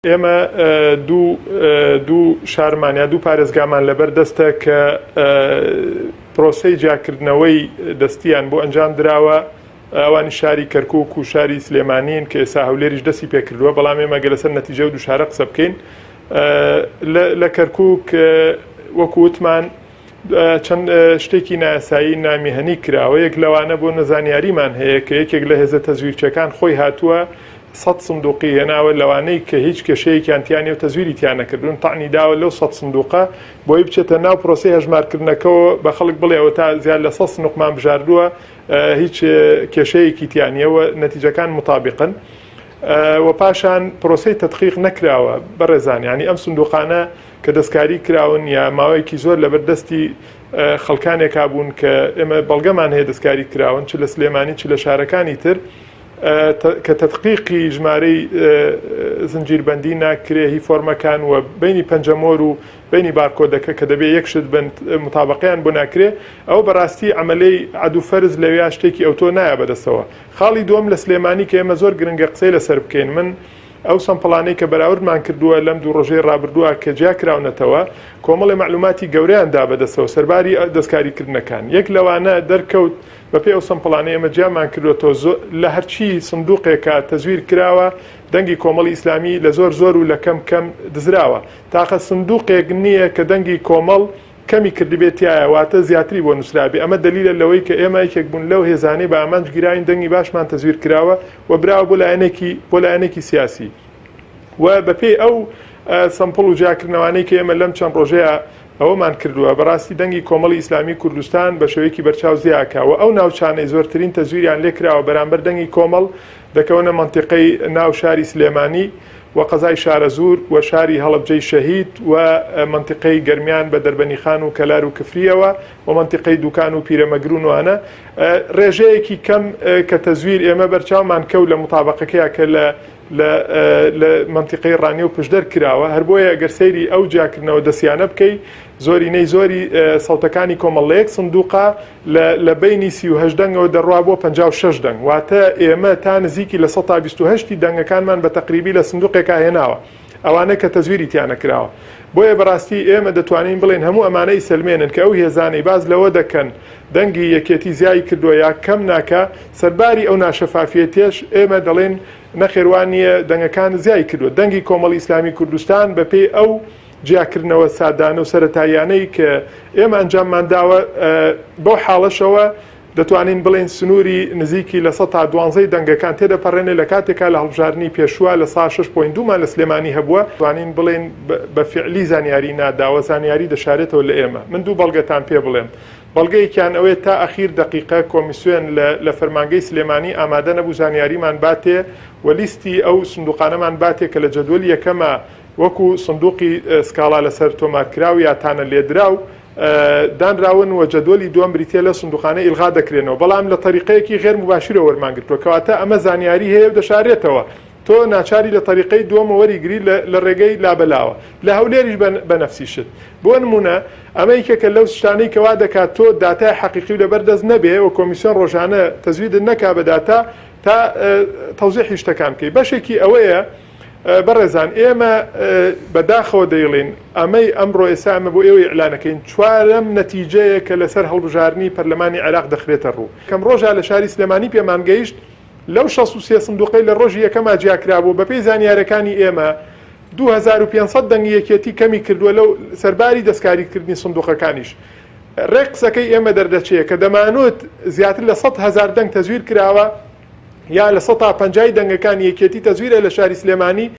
ئێمە دوو شارمانیا دوو پارێزگامان لەبەر دەستە کە پرۆسەی جیاکردنەوەی دەستیان بۆ ئەنجام دراوە ئەوانی شاری کەرکووک و شاری سلێمانین کە ئێستا هەولێریش دەستی پێکردووە، بەڵام ئێمە گەلەسەر نەتیجە و دوو شارە قسە بکەین. لە کەرکووک وەکو وتمان چەند شتێکی نایاسایی نامیهەنی کراوە. یەک لەوانە بۆ نەزانیاریمان هەیە کە یەکێک لە هێزە تەزویرچەکان خۆی هاتووە 100 سندوقی هێناوە لەوانەی کە هیچ کێشەیەکیان تیانێ و تەزویری تیان نەکردون، تەعنی داوە لەو 100 سندوقە بۆی بچێتە ناو پرۆسەی هەژمارکردنەکەەوە بە خەڵک بڵێەوە تا زیاد لە 100 سندوقمان بژاردووە هیچ کێشەیەکی تیانیەوە، نەتیجەکان مطابقن. و پاشان پرۆسەی تەدقیق نەکراوە بەڕێزان، ینی ئەم سندوقانە کە دەستکاری کراون یا ماوەیەکی زۆر لەبەردەستی خەڵکانێکا بوون کە ئێمە بەڵگەمان هەیە دەستکاری کراون، چ لە سلێمانی چ لە شارەکانی تر، کە تەدقیقی ژمارەی زنجیربەندی ناکرێ هی فۆرمەکان و بینی پەنجەمۆر و بینی بارکۆدەکە کە دەبێت یەکشت بن مطابقیان بۆ ناکرێ، ئەو بەڕاستی عملەی عەدوفەرز لەوێ شتێکی ئەوتۆ نایە بەدەستەوە. خاڵی دووەم لە سلێمانی کە ئێمە زۆر گرنگە قسەی لەسەر بکەین، من ئەو سەمپڵانەی کە بەراوردمان کردووە لەم دوو ڕۆژەی ڕابردووە کە جیاکراونەتەوە کۆمەڵی معلوماتی گەورەیان دا بەدەستەوە سەرباری دەستکاریکردنەکان. یەک لەوانە دەرکەوت بەپێ ئەو سەمپڵانەی ئێمە جیامان کردوێتەوە لە هەرچی سندوقێکە تەزویر کراوە دەنگی کۆمەڵی ئیسلامی لە زۆر و لە کەم دزراوە، تاقە سندوقێک نییە کە دەنگی کۆمەڵ کەمی کردبێتیایە واتە زیاتری بۆ نووسرابی. ئەمە دلیلە لەوەی کە ئێمە یەکێک بوون لەو هێزانەی بە ئامانج گیراین دەنگی باشمان تەزویر کراوە و براوە بۆ لایەنێکی سیاسی. و بەپێی ئەو سەمپڵ و جیاکردنەوانەی کە ئێمە لەم چەند ڕۆژەیە ئەوەمان کردووە، بەڕاستی دەنگی کۆمەڵی ئیسلامی کوردستان بە شێوەیەکی بەرچاو زیاکاوە. ئەو ناوچانەی زۆرترین تەزویریان لێکراوە بەرامبەر دەنگی کۆمەڵ دەکەونە منتیقەی ناو شاری سلێمانی و قەزای شارەزور و شاری هەڵەبجەی شەهید و منتیقەی گەرمیان بە دەربەنیخان و کەلار و کفریەوە و منتیقەی دوکان و پیرەمەگرون وانە. ڕێژەیەکی کەم کە تەزویر ئێمە بەرچاومان کەوت لە مطابقەکەیە کە لە منتیقەی ڕانی و پشدەر کراوە، هەر بۆیە ئەگەر سەیری ئەو جیاکردنەوە دەسیانە بکەی زۆری سەوتەکانی کۆمەڵ لە یەک سندوقە لە بینی 38 دەنگەوە دەڕوا بۆ 56 دەنگ، واتە ئێمە تا نزیکی لە 128 دەنگەکانمان بە تەقریبی لە سندوقێکا هێناوە، ئەوانە کە تەزویری تیانە کراوە. بۆیە بەڕاستی ئێمە دەتوانین بڵێن هەموو ئەمانەی سلمێنن کە ئەو هێزانەی باز لەوە دەکەن دەنگی یەکێتی زیای کردووە یا کەم ناکە، سەرباری ئەو ناشەفافیەتێش ئێمە دەڵێن نەخێوانیە دەنگەکان زیای کردووە. دەنگی کۆمەڵی ئیسلامی کوردستان بەپێی ئەو جیاکردنەوە سادانە و سەرەتاییانەی کە ئێمە ئەنجاممان داوە بەو حاڵەشەوە دەتوانین بڵێن سنووری نزیکی لە 112 دەنگەکان تێدەپەڕێنێ لە کاتێکا لە هەڵبژاردننی پێشووە لە 6.2مان لە سلێمانی هەبووە، توانین بڵێن بە فعلی زانیاری ناداوە، زانیاری دەشارێتەوە لە ئێمە. من دوو بەڵگەتان پێ بڵێم. بەڵگەیەکیان ئەوەیە تا ئەخیر دقیقە کۆمیسیۆن لە فەرمانگەی سلێمانی ئامادە نەبوو زانیاریمان باتێ و لیستی ئەو سندوقانەمان باتێ کە لە جەدوەلی یەکەمە وەکو سندوقی سکاڵا لەسەر تۆمارکراو یا تانە لێدراو دانراون و جەدوەلی دووەم بریتە لە سندوقانە ئیلغا دەکرێنەوە، بەڵام لە طریقەیەکی غێر مباشرە وەرمانگرتووە کەواتە ئەمە زانیاری هەیە و دەشارێتەوە. تۆ ناچاری لە طریقەی دووەمە وەریگری لە ڕێگەی لابەلاوە لە هەولێریش بە نەفسیشت. بۆ نمونە ئەمە یەکێکە لەو شتانەی کەوا دەکات تۆ داتای حەقیقی لەبەردەست نەبێ و کۆمیسیۆن ڕۆژانە تەزویدت نەکا بە داتا تا تەوزیحی شتەکان بکەی. بەشێکی ئەوەیە بەڕێزان ئێمە بەداخەوە دەیڵین ئەمەی ئەمڕۆ ئێستا ئەمە بۆ ئێوەی ئیعلانەکەین چوارەم نەتیجەیە کە لەسەر هەڵبژاردننی پەرلەمانی عێراق دەخرێتە ڕوو. کەم ڕۆژە لە شاری سلێمانی پێمان گەیشت لەو 63 سندوقەی لە ڕۆژی یەکەما جیاکرابوو بەپێی زانیارەکانی ئێمە 2500 دەنگی یەکێتی کەمی کردووە لەو سەرباری دەستکاریکردنی سندوقەکانیش. ڕێقسەکەی ئێمە دەردەچەیە کە دەمانوت زیاتر لە 100,000 دەنگ تەزویر کراوە یا لە 150 دەنگەکان یەکێتی تەزویرە لە شاری سلێمانی